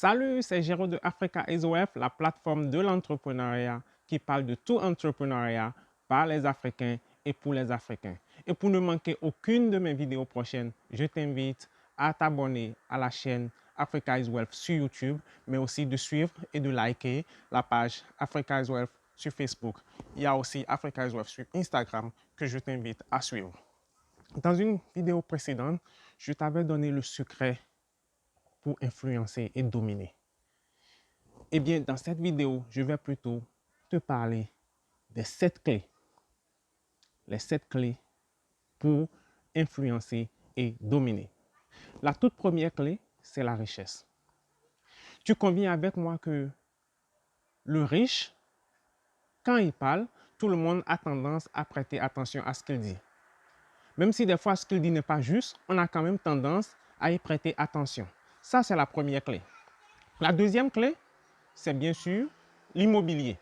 Salut, c'est Géraud de Africa SOF, la plateforme de l'entrepreneuriat qui parle de tout entrepreneuriat par les Africains et pour les Africains. Et pour ne manquer aucune de mes vidéos prochaines, je t'invite à t'abonner à la chaîne Africa is Wealth sur YouTube, mais aussi de suivre et de liker la page Africa is Wealth sur Facebook. Il y a aussi Africa is Wealth sur Instagram que je t'invite à suivre. Dans une vidéo précédente, je t'avais donné le secret pour influencer et dominer. Eh bien, dans cette vidéo, je vais plutôt te parler des 7 clés. Les 7 clés pour influencer et dominer. La toute première clé, c'est la richesse. Tu conviens avec moi que le riche, quand il parle, tout le monde a tendance à prêter attention à ce qu'il dit. Même si des fois ce qu'il dit n'est pas juste, on a quand même tendance à y prêter attention. Ça, c'est la première clé. La deuxième clé, c'est bien sûr l'immobilier.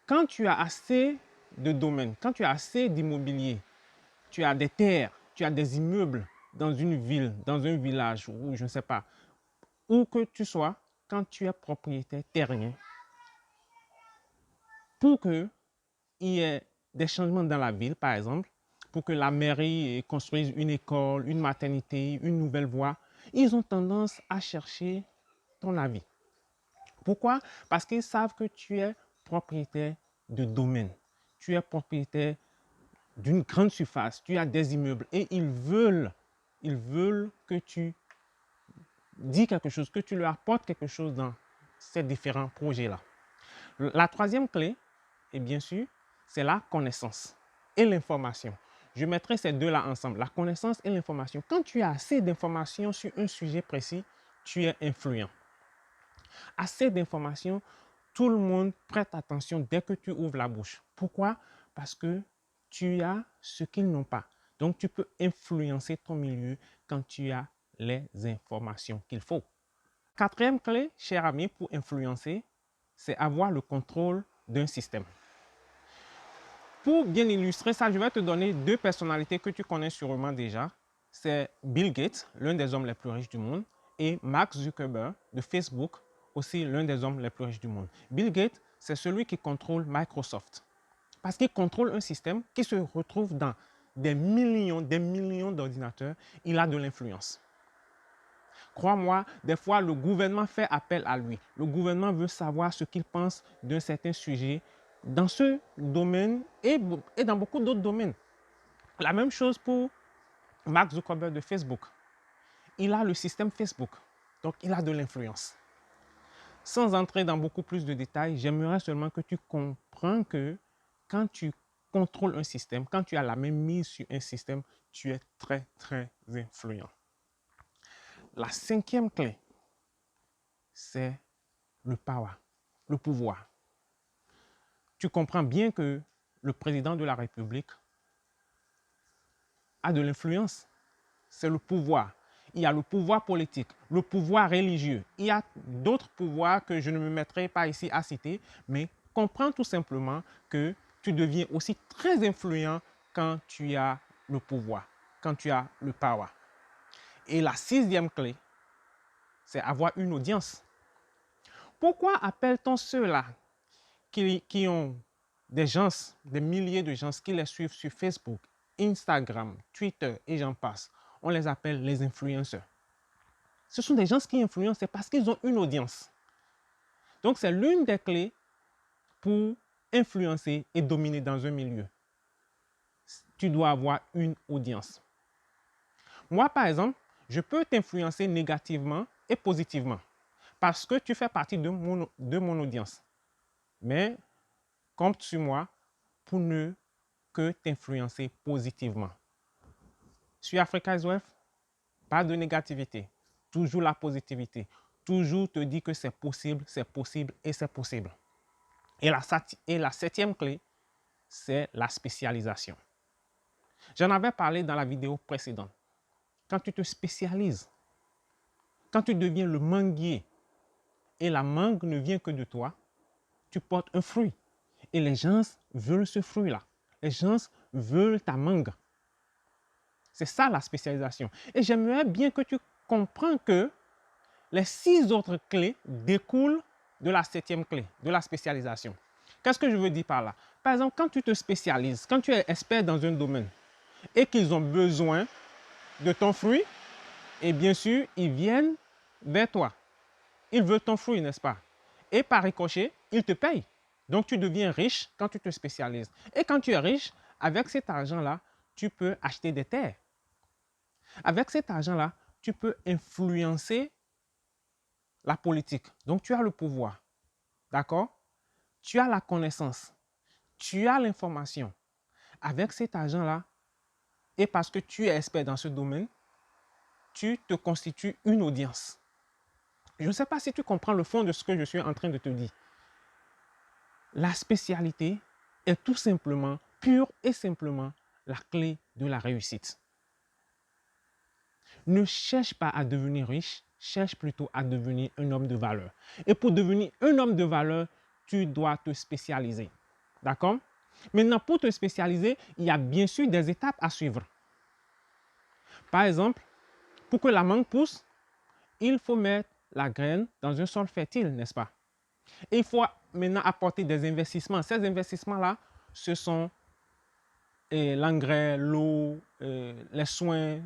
Quand tu as assez de domaines, quand tu as assez d'immobilier, tu as des terres, tu as des immeubles dans une ville, dans un village, ou je ne sais pas, où que tu sois, quand tu es propriétaire terrien, pour qu'il y ait des changements dans la ville, par exemple, pour que la mairie construise une école, une maternité, une nouvelle voie, ils ont tendance à chercher ton avis. Pourquoi? Parce qu'ils savent que tu es propriétaire de domaine, tu es propriétaire d'une grande surface, tu as des immeubles et ils veulent que tu dis quelque chose, que tu leur apportes quelque chose dans ces différents projets-là. La troisième clé, et bien sûr, c'est la connaissance et l'information. Je mettrai ces deux-là ensemble, la connaissance et l'information. Quand tu as assez d'informations sur un sujet précis, tu es influent. Assez d'informations, tout le monde prête attention dès que tu ouvres la bouche. Pourquoi? Parce que tu as ce qu'ils n'ont pas. Donc, tu peux influencer ton milieu quand tu as les informations qu'il faut. Quatrième clé, cher ami, pour influencer, c'est avoir le contrôle d'un système. Pour bien illustrer ça, je vais te donner deux personnalités que tu connais sûrement déjà. C'est Bill Gates, l'un des hommes les plus riches du monde, et Mark Zuckerberg de Facebook, aussi l'un des hommes les plus riches du monde. Bill Gates, c'est celui qui contrôle Microsoft. Parce qu'il contrôle un système qui se retrouve dans des millions d'ordinateurs. Il a de l'influence. Crois-moi, des fois, le gouvernement fait appel à lui. Le gouvernement veut savoir ce qu'il pense d'un certain sujet dans ce domaine et dans beaucoup d'autres domaines. La même chose pour Mark Zuckerberg de Facebook. Il a le système Facebook, donc il a de l'influence. Sans entrer dans beaucoup plus de détails, j'aimerais seulement que tu comprennes que quand tu contrôles un système, quand tu as la même mise sur un système, tu es très, très influent. La cinquième clé, c'est le power, le pouvoir. Tu comprends bien que le président de la République a de l'influence. C'est le pouvoir. Il y a le pouvoir politique, le pouvoir religieux. Il y a d'autres pouvoirs que je ne me mettrai pas ici à citer, mais comprends tout simplement que tu deviens aussi très influent quand tu as le pouvoir, quand tu as le power. Et la sixième clé, c'est avoir une audience. Pourquoi appelle-t-on ceux-là qui ont des gens, des milliers de gens qui les suivent sur Facebook, Instagram, Twitter et j'en passe? On les appelle les influenceurs. Ce sont des gens qui influencent, c'est parce qu'ils ont une audience. Donc, c'est l'une des clés pour influencer et dominer dans un milieu. Tu dois avoir une audience. Moi, par exemple, je peux t'influencer négativement et positivement parce que tu fais partie de mon audience. Mais compte sur moi pour ne que t'influencer positivement. Sur Africa SOF, pas de négativité, toujours la positivité. Toujours te dire que c'est possible et c'est possible. Et la septième clé, c'est la spécialisation. J'en avais parlé dans la vidéo précédente. Quand tu te spécialises, quand tu deviens le manguier, et la mangue ne vient que de toi, tu portes un fruit. Et les gens veulent ce fruit-là. Les gens veulent ta mangue. C'est ça la spécialisation. Et j'aimerais bien que tu comprennes que les 6 autres clés découlent de la 7e clé, de la spécialisation. Qu'est-ce que je veux dire par là? Par exemple, quand tu te spécialises, quand tu es expert dans un domaine et qu'ils ont besoin de ton fruit, et bien sûr, ils viennent vers toi. Ils veulent ton fruit, n'est-ce pas? Et par ricochet, ils te payent. Donc, tu deviens riche quand tu te spécialises. Et quand tu es riche, avec cet argent-là, tu peux acheter des terres. Avec cet argent-là, tu peux influencer la politique. Donc, tu as le pouvoir. D'accord? Tu as la connaissance. Tu as l'information. Avec cet argent-là, et parce que tu es expert dans ce domaine, tu te constitues une audience. Je ne sais pas si tu comprends le fond de ce que je suis en train de te dire. La spécialité est tout simplement, pure et simplement, la clé de la réussite. Ne cherche pas à devenir riche, cherche plutôt à devenir un homme de valeur. Et pour devenir un homme de valeur, tu dois te spécialiser. D'accord? Maintenant, pour te spécialiser, il y a bien sûr des étapes à suivre. Par exemple, pour que la mangue pousse, il faut mettre la graine dans un sol fertile, n'est-ce pas? Et il faut maintenant apporter des investissements. Ces investissements-là, ce sont l'engrais, l'eau, les soins,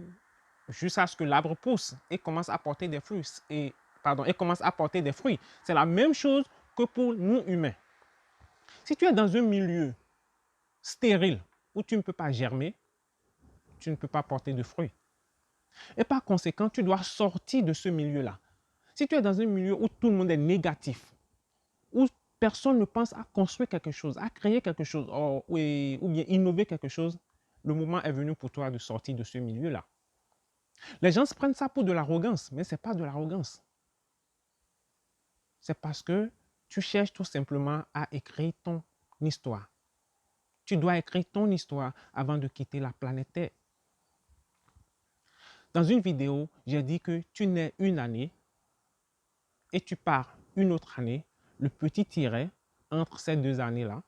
jusqu'à ce que l'arbre pousse et commence à porter des fruits. Et commence à porter des fruits. C'est la même chose que pour nous humains. Si tu es dans un milieu stérile où tu ne peux pas germer, tu ne peux pas porter de fruits. Et par conséquent, tu dois sortir de ce milieu-là. Si tu es dans un milieu où tout le monde est négatif, où personne ne pense à construire quelque chose, à créer quelque chose, ou bien innover quelque chose, le moment est venu pour toi de sortir de ce milieu-là. Les gens se prennent ça pour de l'arrogance, mais ce n'est pas de l'arrogance. C'est parce que tu cherches tout simplement à écrire ton histoire. Tu dois écrire ton histoire avant de quitter la planète Terre. Dans une vidéo, j'ai dit que tu nais une année et tu pars une autre année. Le petit tiret entre ces 2 années-là,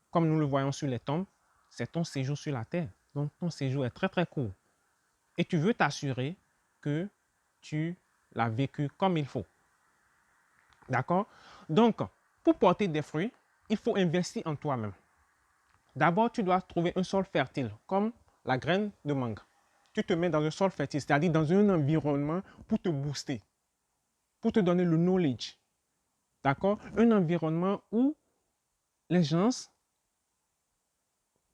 comme nous le voyons sur les tombes, c'est ton séjour sur la Terre. Donc, ton séjour est très, très court. Et tu veux t'assurer que tu l'as vécu comme il faut. D'accord? Donc, pour porter des fruits, il faut investir en toi-même. D'abord, tu dois trouver un sol fertile, comme la graine de mangue. Tu te mets dans un sol fertile, c'est-à-dire dans un environnement pour te booster, pour te donner le knowledge. D'accord? Un environnement où les gens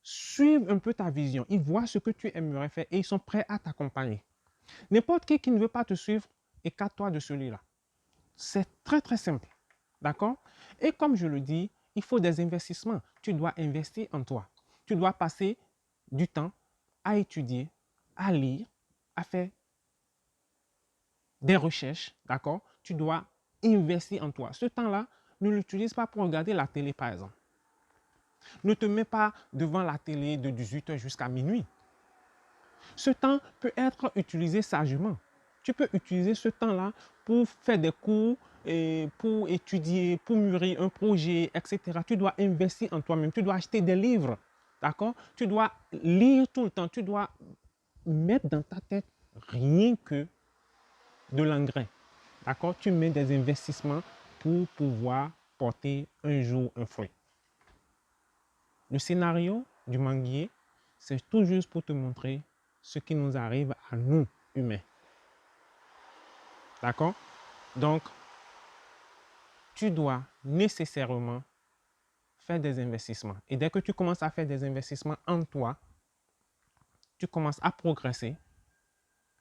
suivent un peu ta vision. Ils voient ce que tu aimerais faire et ils sont prêts à t'accompagner. N'importe qui ne veut pas te suivre, écarte-toi de celui-là. C'est très, très simple. D'accord? Et comme je le dis, il faut des investissements. Tu dois investir en toi. Tu dois passer du temps à étudier, à lire, à faire des recherches. D'accord? Tu dois investir en toi. Ce temps-là, ne l'utilise pas pour regarder la télé, par exemple. Ne te mets pas devant la télé de 18h jusqu'à minuit. Ce temps peut être utilisé sagement. Tu peux utiliser ce temps-là pour faire des cours, et pour étudier, pour mûrir un projet, etc. Tu dois investir en toi-même. Tu dois acheter des livres. D'accord? Tu dois lire tout le temps. Tu dois mettre dans ta tête rien que de l'engrais. D'accord? Tu mets des investissements pour pouvoir porter un jour un fruit. Le scénario du manguier, c'est tout juste pour te montrer ce qui nous arrive à nous, humains. D'accord? Donc, tu dois nécessairement faire des investissements. Et dès que tu commences à faire des investissements en toi, tu commences à progresser.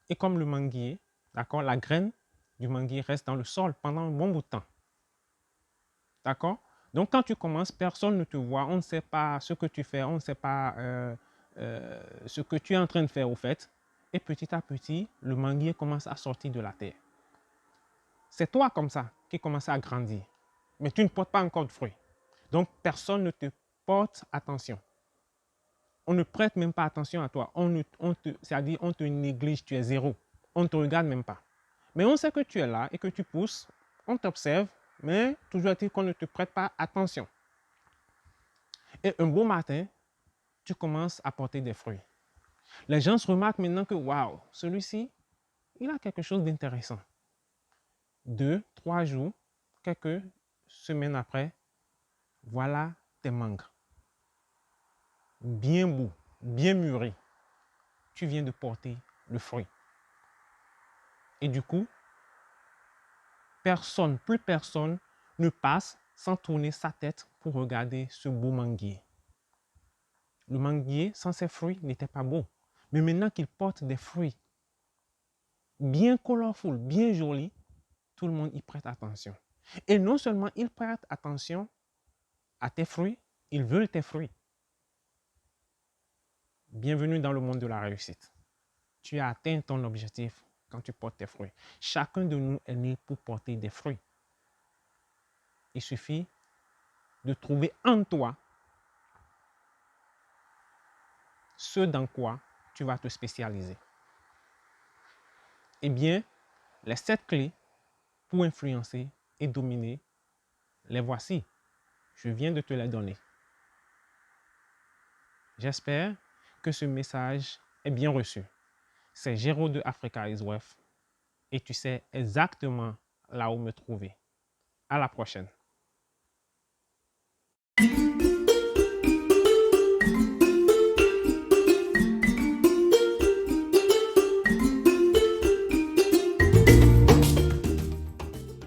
Et comme le manguier, d'accord, la graine du manguier reste dans le sol pendant un bon bout de temps. D'accord? Donc, quand tu commences, personne ne te voit, on ne sait pas ce que tu fais, on ne sait pas ce que tu es en train de faire au fait. Et petit à petit, le manguier commence à sortir de la terre. C'est toi comme ça qui commences à grandir. Mais tu ne portes pas encore de fruits. Donc, personne ne te porte attention. On ne prête même pas attention à toi. C'est-à-dire, on te néglige, tu es zéro. On ne te regarde même pas. Mais on sait que tu es là et que tu pousses. On t'observe, mais toujours est-il qu'on ne te prête pas attention. Et un beau matin, tu commences à porter des fruits. Les gens se remarquent maintenant que, waouh, celui-ci, il a quelque chose d'intéressant. 2, 3 jours, quelques semaines après, voilà tes mangues. Bien beau, bien mûri. Tu viens de porter le fruit. Et du coup, personne, plus personne ne passe sans tourner sa tête pour regarder ce beau manguier. Le manguier, sans ses fruits, n'était pas beau. Mais maintenant qu'il porte des fruits bien colorful, bien jolis, tout le monde y prête attention. Et non seulement ils prêtent attention à tes fruits, ils veulent tes fruits. Bienvenue dans le monde de la réussite. Tu as atteint ton objectif quand tu portes tes fruits. Chacun de nous est né pour porter des fruits. Il suffit de trouver en toi ce dans quoi tu vas te spécialiser. Eh bien, les 7 clés pour influencer et dominer, les voici. Je viens de te les donner. J'espère que ce message est bien reçu. C'est Géraud de Africa is Worth et tu sais exactement là où me trouver. À la prochaine.